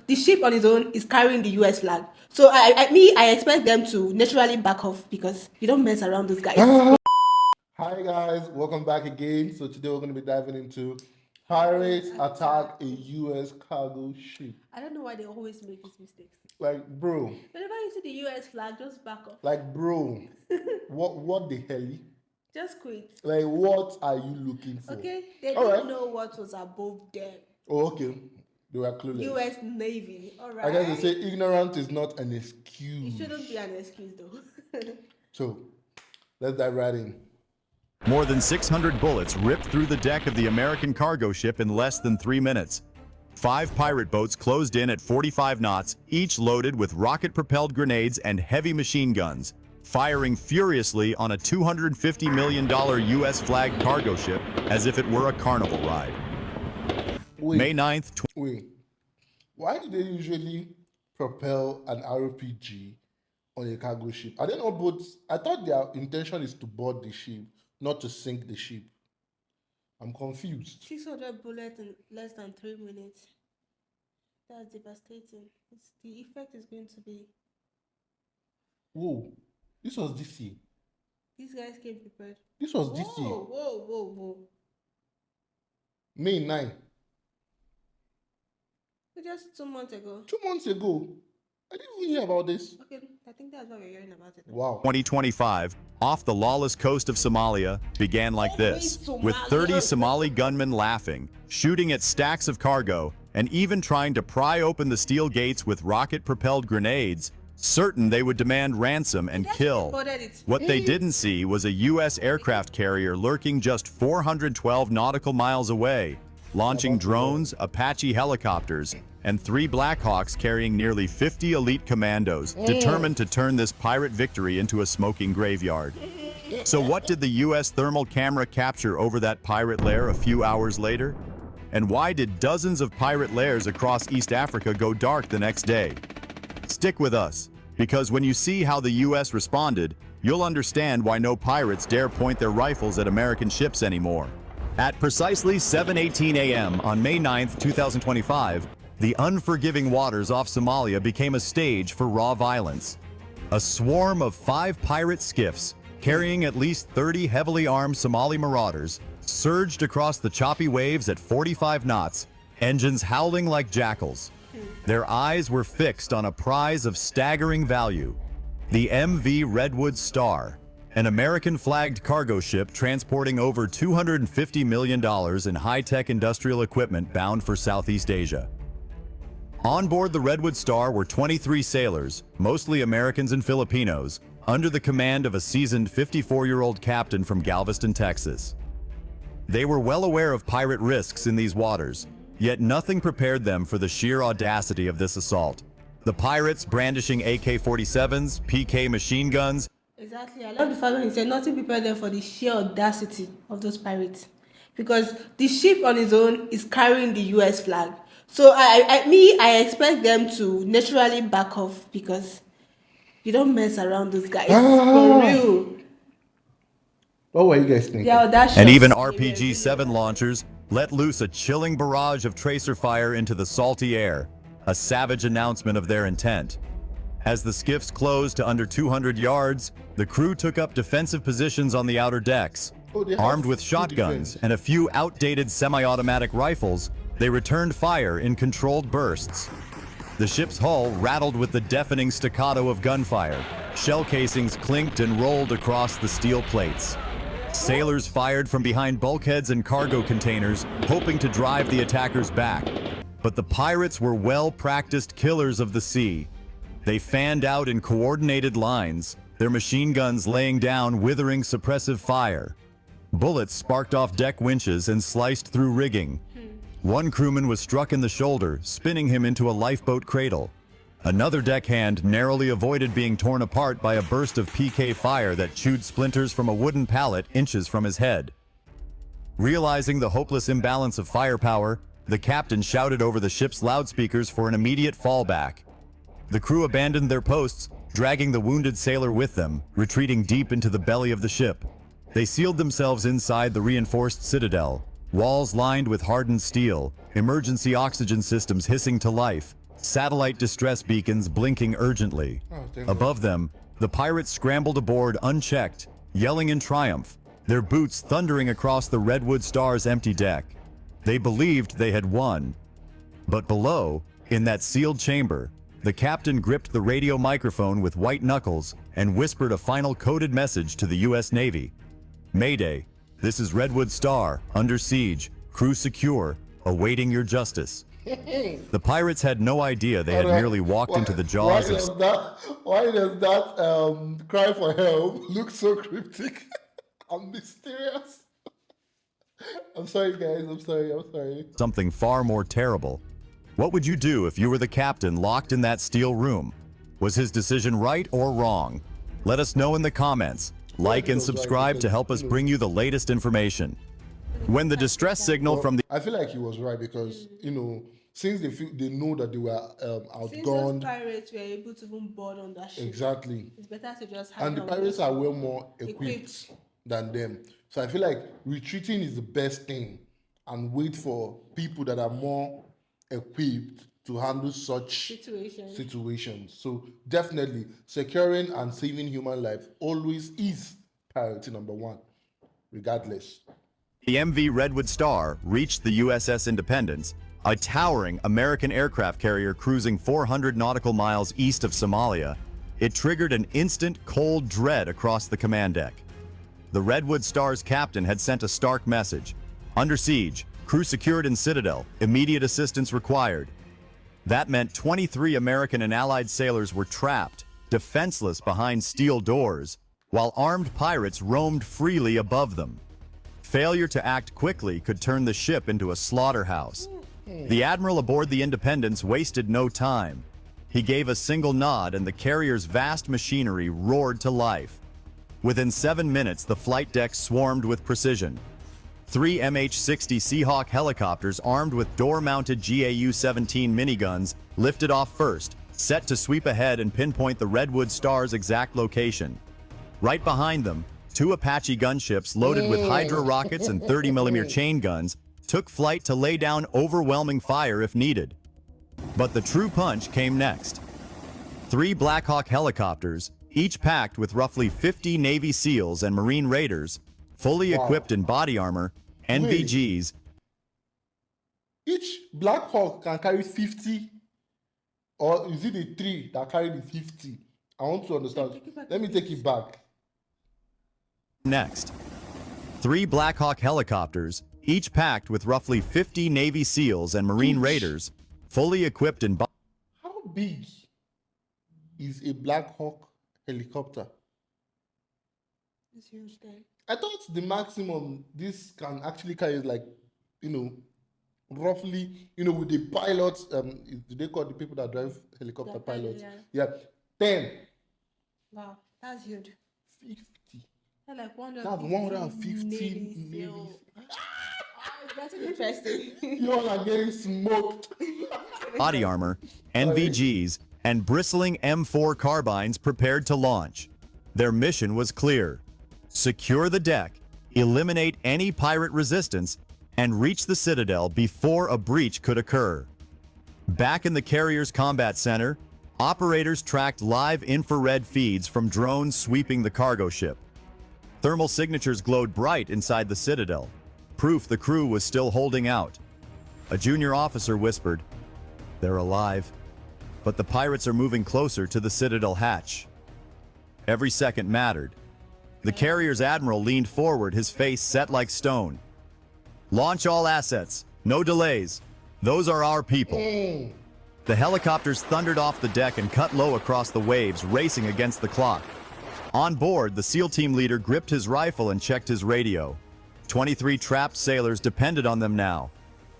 the ship on its own is carrying the US flag. So I expect them to naturally back off because you don't mess around those guys. Hi guys, welcome back again. So today we're going to be diving into pirates attack a US cargo ship. I don't know why they always make these mistakes. Like bro, Whenever you see the US flag, just back off. like bro, what the hell? Just quit. Like what are you looking for? Okay? They All don't right. know what was above them. Oh, okay. They were clueless. US Navy. Alright. I guess they say ignorant is not an It excuse. shouldn't be an excuse though. So let's dive right in. More than 600 bullets ripped through the deck of the American cargo ship in less than 3 minutes. 5 pirate boats closed in at 45 knots, each loaded with rocket-propelled grenades and heavy machine guns, firing furiously on a $250 million US-flagged cargo ship as if it were a carnival ride. May 9th, Wait, why do they usually propel an RPG on a cargo ship? Are they not boats? I thought their intention is to board the ship, not to sink the ship. I'm confused. 600 bullets in less than 3 minutes. That's devastating. The effect is going to be. Whoa, this was this year. These guys came prepared. This was this year. Whoa. May 9. Just 2 months ago. 2 months ago. I didn't even hear about this. Okay, I think that's why we're hearing about it. Wow. 2025, off the lawless coast of Somalia, began like this, with 30 Somali gunmen laughing, shooting at stacks of cargo, and even trying to pry open the steel gates with rocket-propelled grenades, certain they would demand ransom and kill. What they didn't see was a U.S. aircraft carrier lurking just 412 nautical miles away, launching drones, Apache helicopters, and 3 Blackhawks carrying nearly 50 elite commandos, determined to turn this pirate victory into a smoking graveyard. So what did the U.S. thermal camera capture over that pirate lair a few hours later? And why did dozens of pirate lairs across East Africa go dark the next day? Stick with us, because when you see how the U.S. responded, you'll understand why no pirates dare point their rifles at American ships anymore. At precisely 7:18 a.m. on May 9th, 2025, the unforgiving waters off Somalia became a stage for raw violence. A swarm of 5 pirate skiffs, carrying at least 30 heavily armed Somali marauders, surged across the choppy waves at 45 knots, engines howling like jackals. Their eyes were fixed on a prize of staggering value, the MV Redwood Star, an American-flagged cargo ship transporting over $250 million in high-tech industrial equipment bound for Southeast Asia. On board the Redwood Star were 23 sailors, mostly Americans and Filipinos, under the command of a seasoned 54-year-old captain from Galveston, Texas. They were well aware of pirate risks in these waters, yet nothing prepared them for the sheer audacity of this assault. The pirates brandishing AK-47s, PK machine guns. Exactly. I love the fact when he said nothing prepared them for the sheer audacity of those pirates. Because the ship on its own is carrying the US flag. So I expect them to naturally back off because you don't mess around those guys. For real. What were you guys thinking? Yeah, audacious. And even RPG-7 launchers let loose a chilling barrage of tracer fire into the salty air, a savage announcement of their intent. As the skiffs closed to under 200 yards, the crew took up defensive positions on the outer decks. Armed with shotguns and a few outdated semi-automatic rifles, they returned fire in controlled bursts. The ship's hull rattled with the deafening staccato of gunfire. Shell casings clinked and rolled across the steel plates. Sailors fired from behind bulkheads and cargo containers, hoping to drive the attackers back. But the pirates were well-practiced killers of the sea. They fanned out in coordinated lines, their machine guns laying down withering suppressive fire. Bullets sparked off deck winches and sliced through rigging. One crewman was struck in the shoulder, spinning him into a lifeboat cradle. Another deckhand narrowly avoided being torn apart by a burst of PK fire that chewed splinters from a wooden pallet inches from his head. Realizing the hopeless imbalance of firepower, the captain shouted over the ship's loudspeakers for an immediate fallback. The crew abandoned their posts, dragging the wounded sailor with them, retreating deep into the belly of the ship. They sealed themselves inside the reinforced citadel, walls lined with hardened steel, emergency oxygen systems hissing to life, satellite distress beacons blinking urgently. Oh, thank Above them, the pirates scrambled aboard unchecked, yelling in triumph, their boots thundering across the Redwood Star's empty deck. They believed they had won. But below, in that sealed chamber, the captain gripped the radio microphone with white knuckles and whispered a final coded message to the U.S. Navy. Mayday, this is Redwood Star, under siege, crew secure, awaiting your justice. The pirates had no idea they had merely walked into the jaws of... Why does that cry for help look so cryptic and mysterious? I'm sorry, guys. I'm sorry. something far more terrible. What would you do if you were the captain locked in that steel room? Was his decision right or wrong? Let us know in the comments. Like and subscribe to help us bring you the latest information. When the distress signal from the... I feel like he was right because, since they know that they were Since those outgunned. pirates were able to even board on that ship, Exactly. it's better to just hide And the on pirates the- are well more equipped than them. So I feel like retreating is the best thing and wait for people that are more equipped to handle such situations. So definitely securing and saving human life always is priority number one, regardless. The MV Redwood Star reached the USS Independence, a towering American aircraft carrier cruising 400 nautical miles east of Somalia. It triggered an instant cold dread across the command deck. The Redwood Star's captain had sent a stark message. Under siege, crew secured in Citadel, immediate assistance required. That meant 23 American and Allied sailors were trapped, defenseless behind steel doors, while armed pirates roamed freely above them. Failure to act quickly could turn the ship into a slaughterhouse. The admiral aboard the Independence wasted no time. He gave a single nod and the carrier's vast machinery roared to life. Within 7 minutes, the flight deck swarmed with precision. 3 MH-60 Seahawk helicopters armed with door-mounted GAU-17 miniguns lifted off first, set to sweep ahead and pinpoint the Redwood Star's exact location. Right behind them, 2 Apache gunships loaded with Hydra rockets and 30mm chain guns took flight to lay down overwhelming fire if needed. But the true punch came next. 3 Black Hawk helicopters, each packed with roughly 50 Navy SEALs and Marine Raiders, fully equipped in body armor, NVGs. Each Black Hawk can carry 50, or is it the 3 that carry the 50? I want to understand. Let me take it back. Next, 3 Black Hawk helicopters, each packed with roughly 50 Navy SEALs and Marine Raiders, fully equipped in... How big is a Black Hawk helicopter? It's huge then. I thought the maximum this can actually carry is like, roughly, with the pilots, do they call the people that drive helicopter pilots? Yeah, 10. Wow, that's huge. 50. That's like That's 150 Navy. That's interesting. You all are getting smoked. body armor, NVGs, and bristling M4 carbines prepared to launch. Their mission was clear: secure the deck, eliminate any pirate resistance, and reach the Citadel before a breach could occur. Back in the carrier's combat center, operators tracked live infrared feeds from drones sweeping the cargo ship. Thermal signatures glowed bright inside the Citadel, proof the crew was still holding out. A junior officer whispered, "They're alive, but the pirates are moving closer to the Citadel hatch." Every second mattered. The carrier's admiral leaned forward, his face set like stone. "Launch all assets, no delays. Those are our people." The helicopters thundered off the deck and cut low across the waves, racing against the clock. On board, the SEAL team leader gripped his rifle and checked his radio. 23 trapped sailors depended on them now,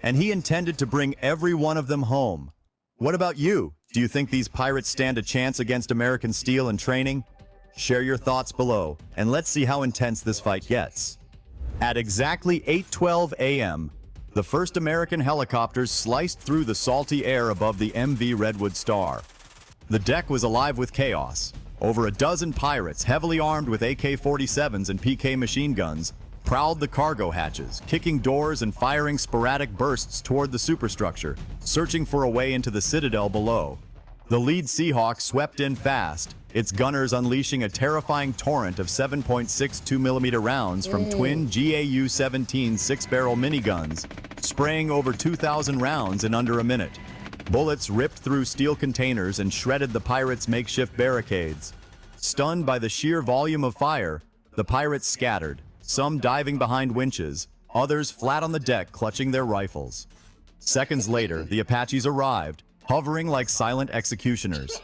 and he intended to bring every one of them home. What about you? Do you think these pirates stand a chance against American steel and training? Share your thoughts below, and let's see how intense this fight gets. At exactly 8:12 a.m., the first American helicopters sliced through the salty air above the MV Redwood Star. The deck was alive with chaos. Over a dozen pirates, heavily armed with AK-47s and PK machine guns, prowled the cargo hatches, kicking doors and firing sporadic bursts toward the superstructure, searching for a way into the citadel below. The lead Seahawk swept in fast, its gunners unleashing a terrifying torrent of 7.62mm rounds from twin GAU-17 six-barrel miniguns, spraying over 2,000 rounds in under a minute. Bullets ripped through steel containers and shredded the pirates' makeshift barricades. Stunned by the sheer volume of fire, the pirates scattered, some diving behind winches, others flat on the deck clutching their rifles. Seconds later, the Apaches arrived, hovering like silent executioners.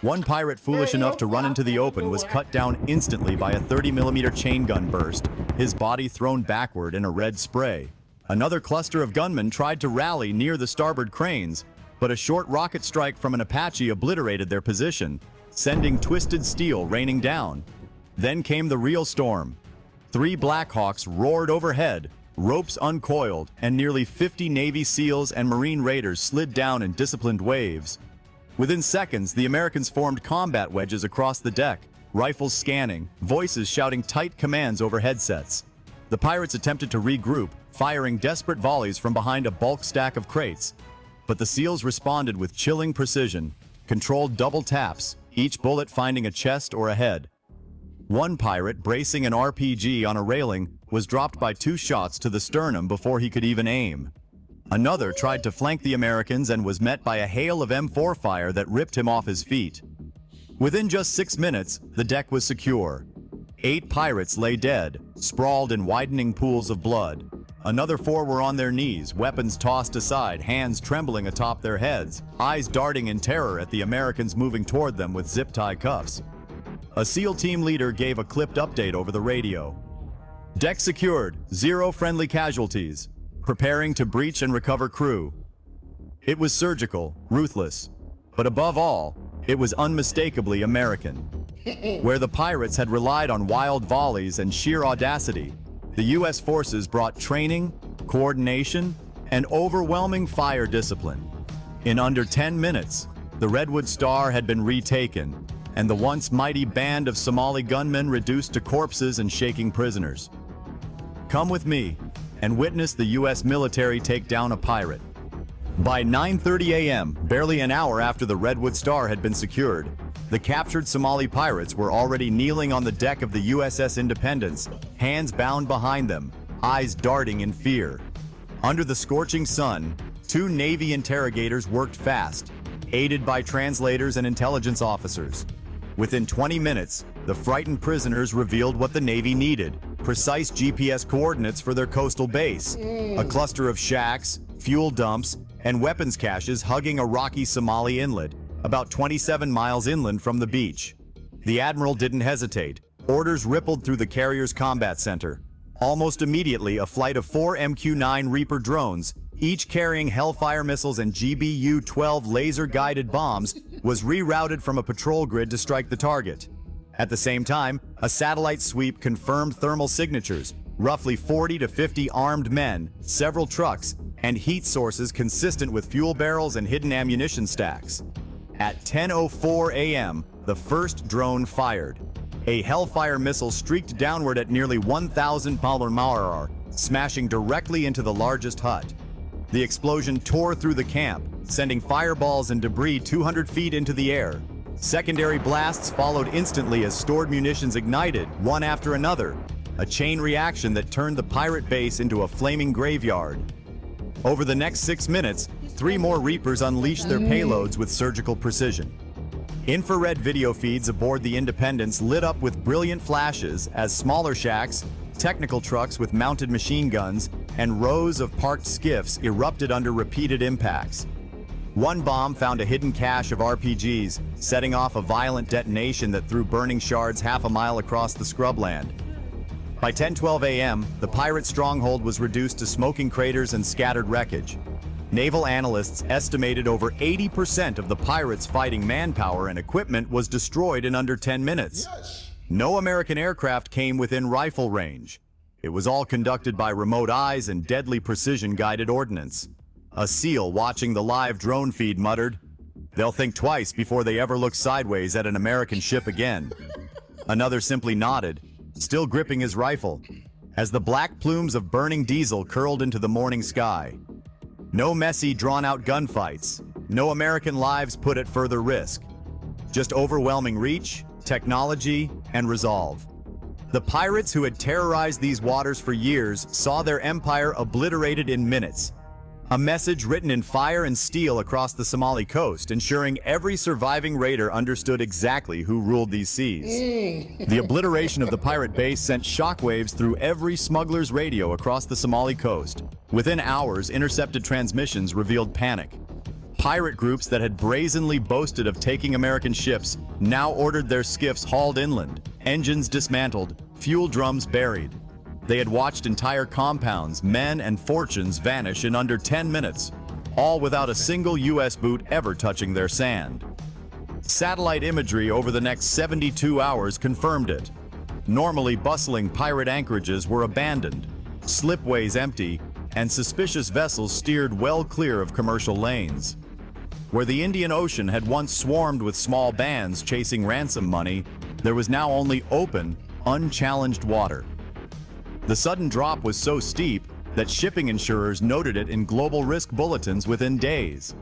One pirate foolish enough to run into the open was cut down instantly by a 30mm chain gun burst, his body thrown backward in a red spray. Another cluster of gunmen tried to rally near the starboard cranes, but a short rocket strike from an Apache obliterated their position, sending twisted steel raining down. Then came the real storm. 3 Black Hawks roared overhead, ropes uncoiled, and nearly 50 Navy SEALs and Marine Raiders slid down in disciplined waves. Within seconds, the Americans formed combat wedges across the deck, rifles scanning, voices shouting tight commands over headsets. The pirates attempted to regroup, firing desperate volleys from behind a bulk stack of crates. But the SEALs responded with chilling precision, controlled double taps, each bullet finding a chest or a head. One pirate, bracing an RPG on a railing, was dropped by 2 shots to the sternum before he could even aim. Another tried to flank the Americans and was met by a hail of M4 fire that ripped him off his feet. Within just 6 minutes, the deck was secure. 8 pirates lay dead, sprawled in widening pools of blood. Another 4 were on their knees, weapons tossed aside, hands trembling atop their heads, eyes darting in terror at the Americans moving toward them with zip-tie cuffs. A SEAL team leader gave a clipped update over the radio. Deck secured, 0 friendly casualties. Preparing to breach and recover crew. It was surgical, ruthless, but above all, it was unmistakably American. Where the pirates had relied on wild volleys and sheer audacity, the U.S. forces brought training, coordination, and overwhelming fire discipline. In under 10 minutes, the Redwood Star had been retaken, and the once mighty band of Somali gunmen reduced to corpses and shaking prisoners. Come with me and witness the U.S. military take down a pirate. By 9:30 a.m., barely an hour after the Redwood Star had been secured, the captured Somali pirates were already kneeling on the deck of the USS Independence, hands bound behind them, eyes darting in fear. Under the scorching sun, 2 Navy interrogators worked fast, aided by translators and intelligence officers. Within 20 minutes, the frightened prisoners revealed what the Navy needed: precise GPS coordinates for their coastal base, a cluster of shacks, fuel dumps, and weapons caches hugging a rocky Somali inlet, about 27 miles inland from the beach. The Admiral didn't hesitate. Orders rippled through the carrier's combat center. Almost immediately, a flight of 4 MQ-9 Reaper drones, each carrying Hellfire missiles and GBU-12 laser-guided bombs, was rerouted from a patrol grid to strike the target. At the same time, a satellite sweep confirmed thermal signatures, roughly 40 to 50 armed men, several trucks, and heat sources consistent with fuel barrels and hidden ammunition stacks. At 10:04 a.m., the first drone fired. A Hellfire missile streaked downward at nearly 1,000 mph, smashing directly into the largest hut. The explosion tore through the camp, sending fireballs and debris 200 feet into the air. Secondary blasts followed instantly as stored munitions ignited, one after another, a chain reaction that turned the pirate base into a flaming graveyard. Over the next 6 minutes, 3 more Reapers unleashed their payloads with surgical precision. Infrared video feeds aboard the Independence lit up with brilliant flashes as smaller shacks, technical trucks with mounted machine guns, and rows of parked skiffs erupted under repeated impacts. One bomb found a hidden cache of RPGs, setting off a violent detonation that threw burning shards half a mile across the scrubland. By 10:12 a.m., the pirate stronghold was reduced to smoking craters and scattered wreckage. Naval analysts estimated over 80% of the pirates' fighting manpower and equipment was destroyed in under 10 minutes. No American aircraft came within rifle range. It was all conducted by remote eyes and deadly precision-guided ordnance. A SEAL watching the live drone feed muttered, "They'll think twice before they ever look sideways at an American ship again." Another simply nodded, still gripping his rifle. as the black plumes of burning diesel curled into the morning sky. No messy, drawn-out gunfights, no American lives put at further risk. Just overwhelming reach, technology, and resolve. The pirates who had terrorized these waters for years saw their empire obliterated in minutes. A message written in fire and steel across the Somali coast, ensuring every surviving raider understood exactly who ruled these seas. The obliteration of the pirate base sent shockwaves through every smuggler's radio across the Somali coast. Within hours, intercepted transmissions revealed panic. Pirate groups that had brazenly boasted of taking American ships now ordered their skiffs hauled inland, engines dismantled, fuel drums buried. They had watched entire compounds, men, and fortunes vanish in under 10 minutes, all without a single U.S. boot ever touching their sand. Satellite imagery over the next 72 hours confirmed it. Normally bustling pirate anchorages were abandoned, slipways empty, and suspicious vessels steered well clear of commercial lanes. Where the Indian Ocean had once swarmed with small bands chasing ransom money, there was now only open, unchallenged water. The sudden drop was so steep that shipping insurers noted it in global risk bulletins within days.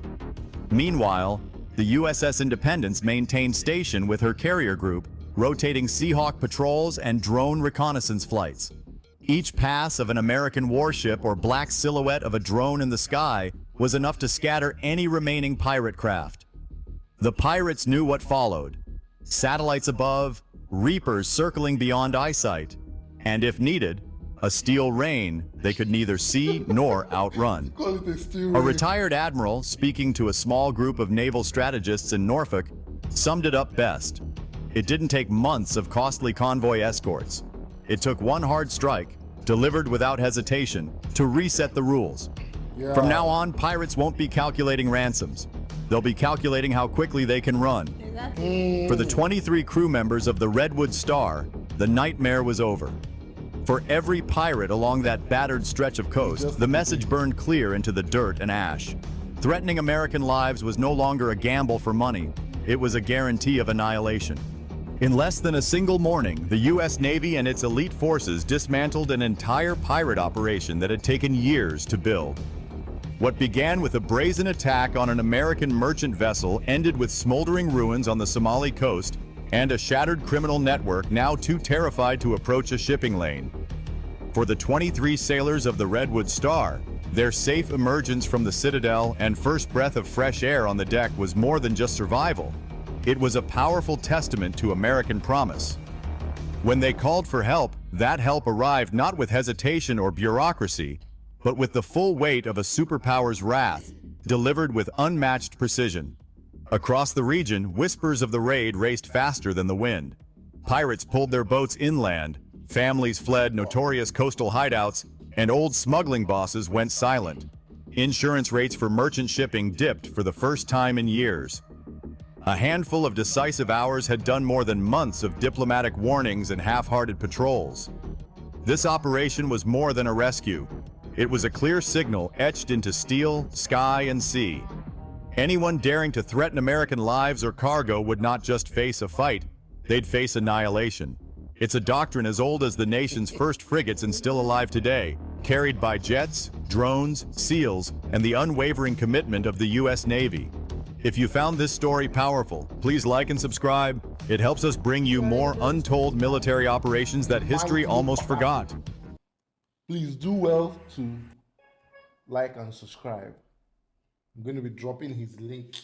Meanwhile, the USS Independence maintained station with her carrier group, rotating Seahawk patrols and drone reconnaissance flights. Each pass of an American warship or black silhouette of a drone in the sky was enough to scatter any remaining pirate craft. The pirates knew what followed: satellites above, reapers circling beyond eyesight, and if needed, a steel rain they could neither see nor outrun. Call it a steel A rain. retired admiral, speaking to a small group of naval strategists in Norfolk, summed it up best. It didn't take months of costly convoy escorts. It took one hard strike, delivered without hesitation, to reset the rules. Yeah. From now on, pirates won't be calculating ransoms. They'll be calculating how quickly they can run. Exactly. For the 23 crew members of the Redwood Star, the nightmare was over. For every pirate along that battered stretch of coast, the message burned clear into the dirt and ash. Threatening American lives was no longer a gamble for money. It was a guarantee of annihilation. In less than a single morning, the U.S. Navy and its elite forces dismantled an entire pirate operation that had taken years to build. What began with a brazen attack on an American merchant vessel ended with smoldering ruins on the Somali coast and a shattered criminal network now too terrified to approach a shipping lane. For the 23 sailors of the Redwood Star, their safe emergence from the citadel and first breath of fresh air on the deck was more than just survival. It was a powerful testament to American promise. When they called for help, that help arrived not with hesitation or bureaucracy, but with the full weight of a superpower's wrath, delivered with unmatched precision. Across the region, whispers of the raid raced faster than the wind. Pirates pulled their boats inland, families fled notorious coastal hideouts, and old smuggling bosses went silent. Insurance rates for merchant shipping dipped for the first time in years. A handful of decisive hours had done more than months of diplomatic warnings and half-hearted patrols. This operation was more than a rescue. It was a clear signal etched into steel, sky, and sea. Anyone daring to threaten American lives or cargo would not just face a fight, they'd face annihilation. It's a doctrine as old as the nation's first frigates and still alive today, carried by jets, drones, SEALs, and the unwavering commitment of the U.S. Navy. If you found this story powerful, please like and subscribe. It helps us bring you more untold military operations that history almost forgot. Please do well to like and subscribe. I'm going to be dropping his link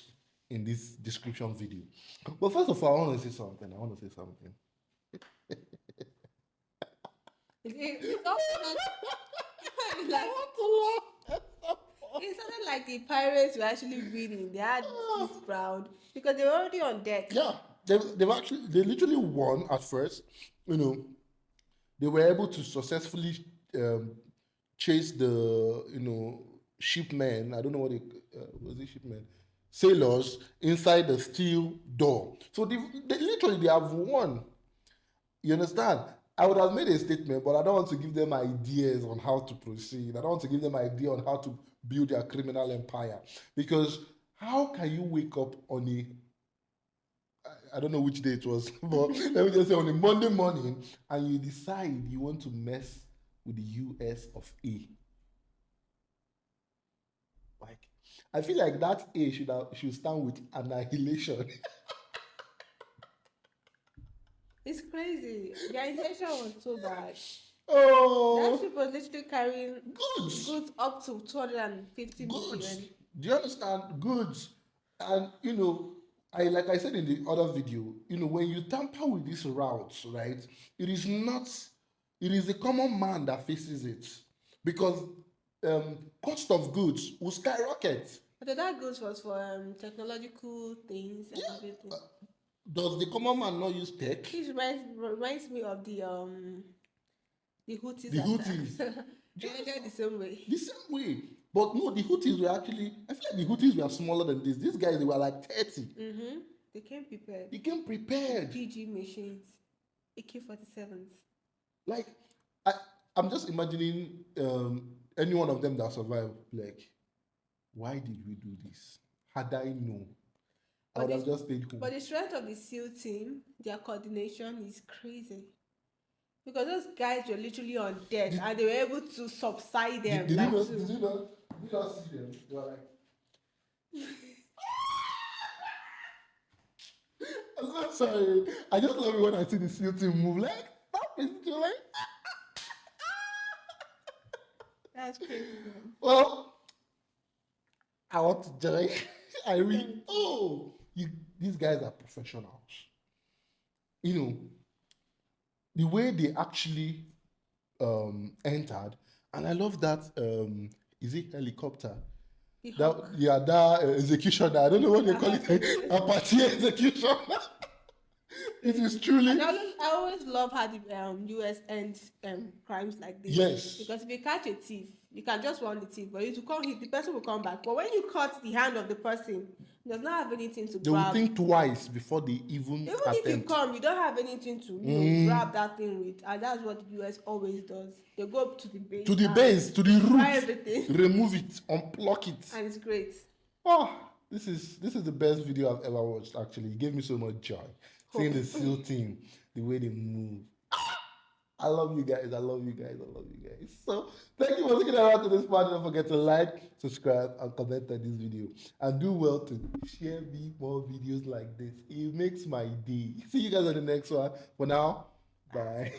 in this description video. But first of all, I want to say something. It's also like, it sounded like the pirates were actually winning. They had this crowd because they were already on deck. Yeah, they literally won at first. They were able to successfully chase the shipmen. I don't know what was it, shipmen, sailors inside the steel door. So they literally have won. You understand? I would have made a statement, but I don't want to give them ideas on how to proceed. I don't want to give them idea on how to build their criminal empire. Because how can you wake up on I don't know which day it was, but let me just say on a Monday morning, and you decide you want to mess with the US of A. Like, I feel like that A should stand with annihilation. It's crazy. Their intention was so bad. That Oh, ship was literally carrying goods, goods up to 250 goods. million. Do you understand? Goods, and I like I said in the other video, when you tamper with these routes, right? It is not. It is the common man that faces it, because cost of goods will skyrocket. But that goods was for technological things and Yeah. everything. Does the common man not use tech? This reminds me of the Houthis The attack. Houthis. Do It you ended the understand? same way. The same way. But no, the Houthis were actually, I feel like the Houthis were smaller than this. These guys, they were like 30. They came prepared They came with prepared. PG machines, AK-47s. Like, I, I'm just imagining any one of them that survived, like, why did we do this? Had I known, I But would have the, just stayed but home. the strength of the SEAL team, their coordination is crazy. Because those guys were literally on deck Did, and they were able to subside did, them did you like not, did two. you not, did you not see them? They were like, I'm so sorry. I just love it when I see the SEAL team move. Like, that is like, That's crazy, man. well, I want to join. I really, Thank you. these guys are professionals. You know, the way they actually entered, and I love that. Is it helicopter? The That, Hawk. yeah, that executioner. I don't know what they call it. Apache. Apache execution. It is Crazy. And truly I always love how the US ends crimes like this. yes. Because if you catch a thief, you can just warn the thief, but you to come hit the person will come back. But when you cut the hand of the person, he does not have anything to They will grab. think twice before they even Even if you attempt. come, you don't have anything to grab that thing with, and that's what the US always does. They go up to the To base the and base, to the destroy root, everything, remove it, unpluck it. and it's great. Oh, this is the best video I've ever watched. Actually, it gave me so much joy seeing Hope. the SEAL team, the way they move. I love you guys. I love you guys. I love you guys. So thank you for sticking around to this part. Don't forget to like, subscribe, and comment on this video. And do well to share me more videos like this. It makes my day. See you guys on the next one. For now, bye.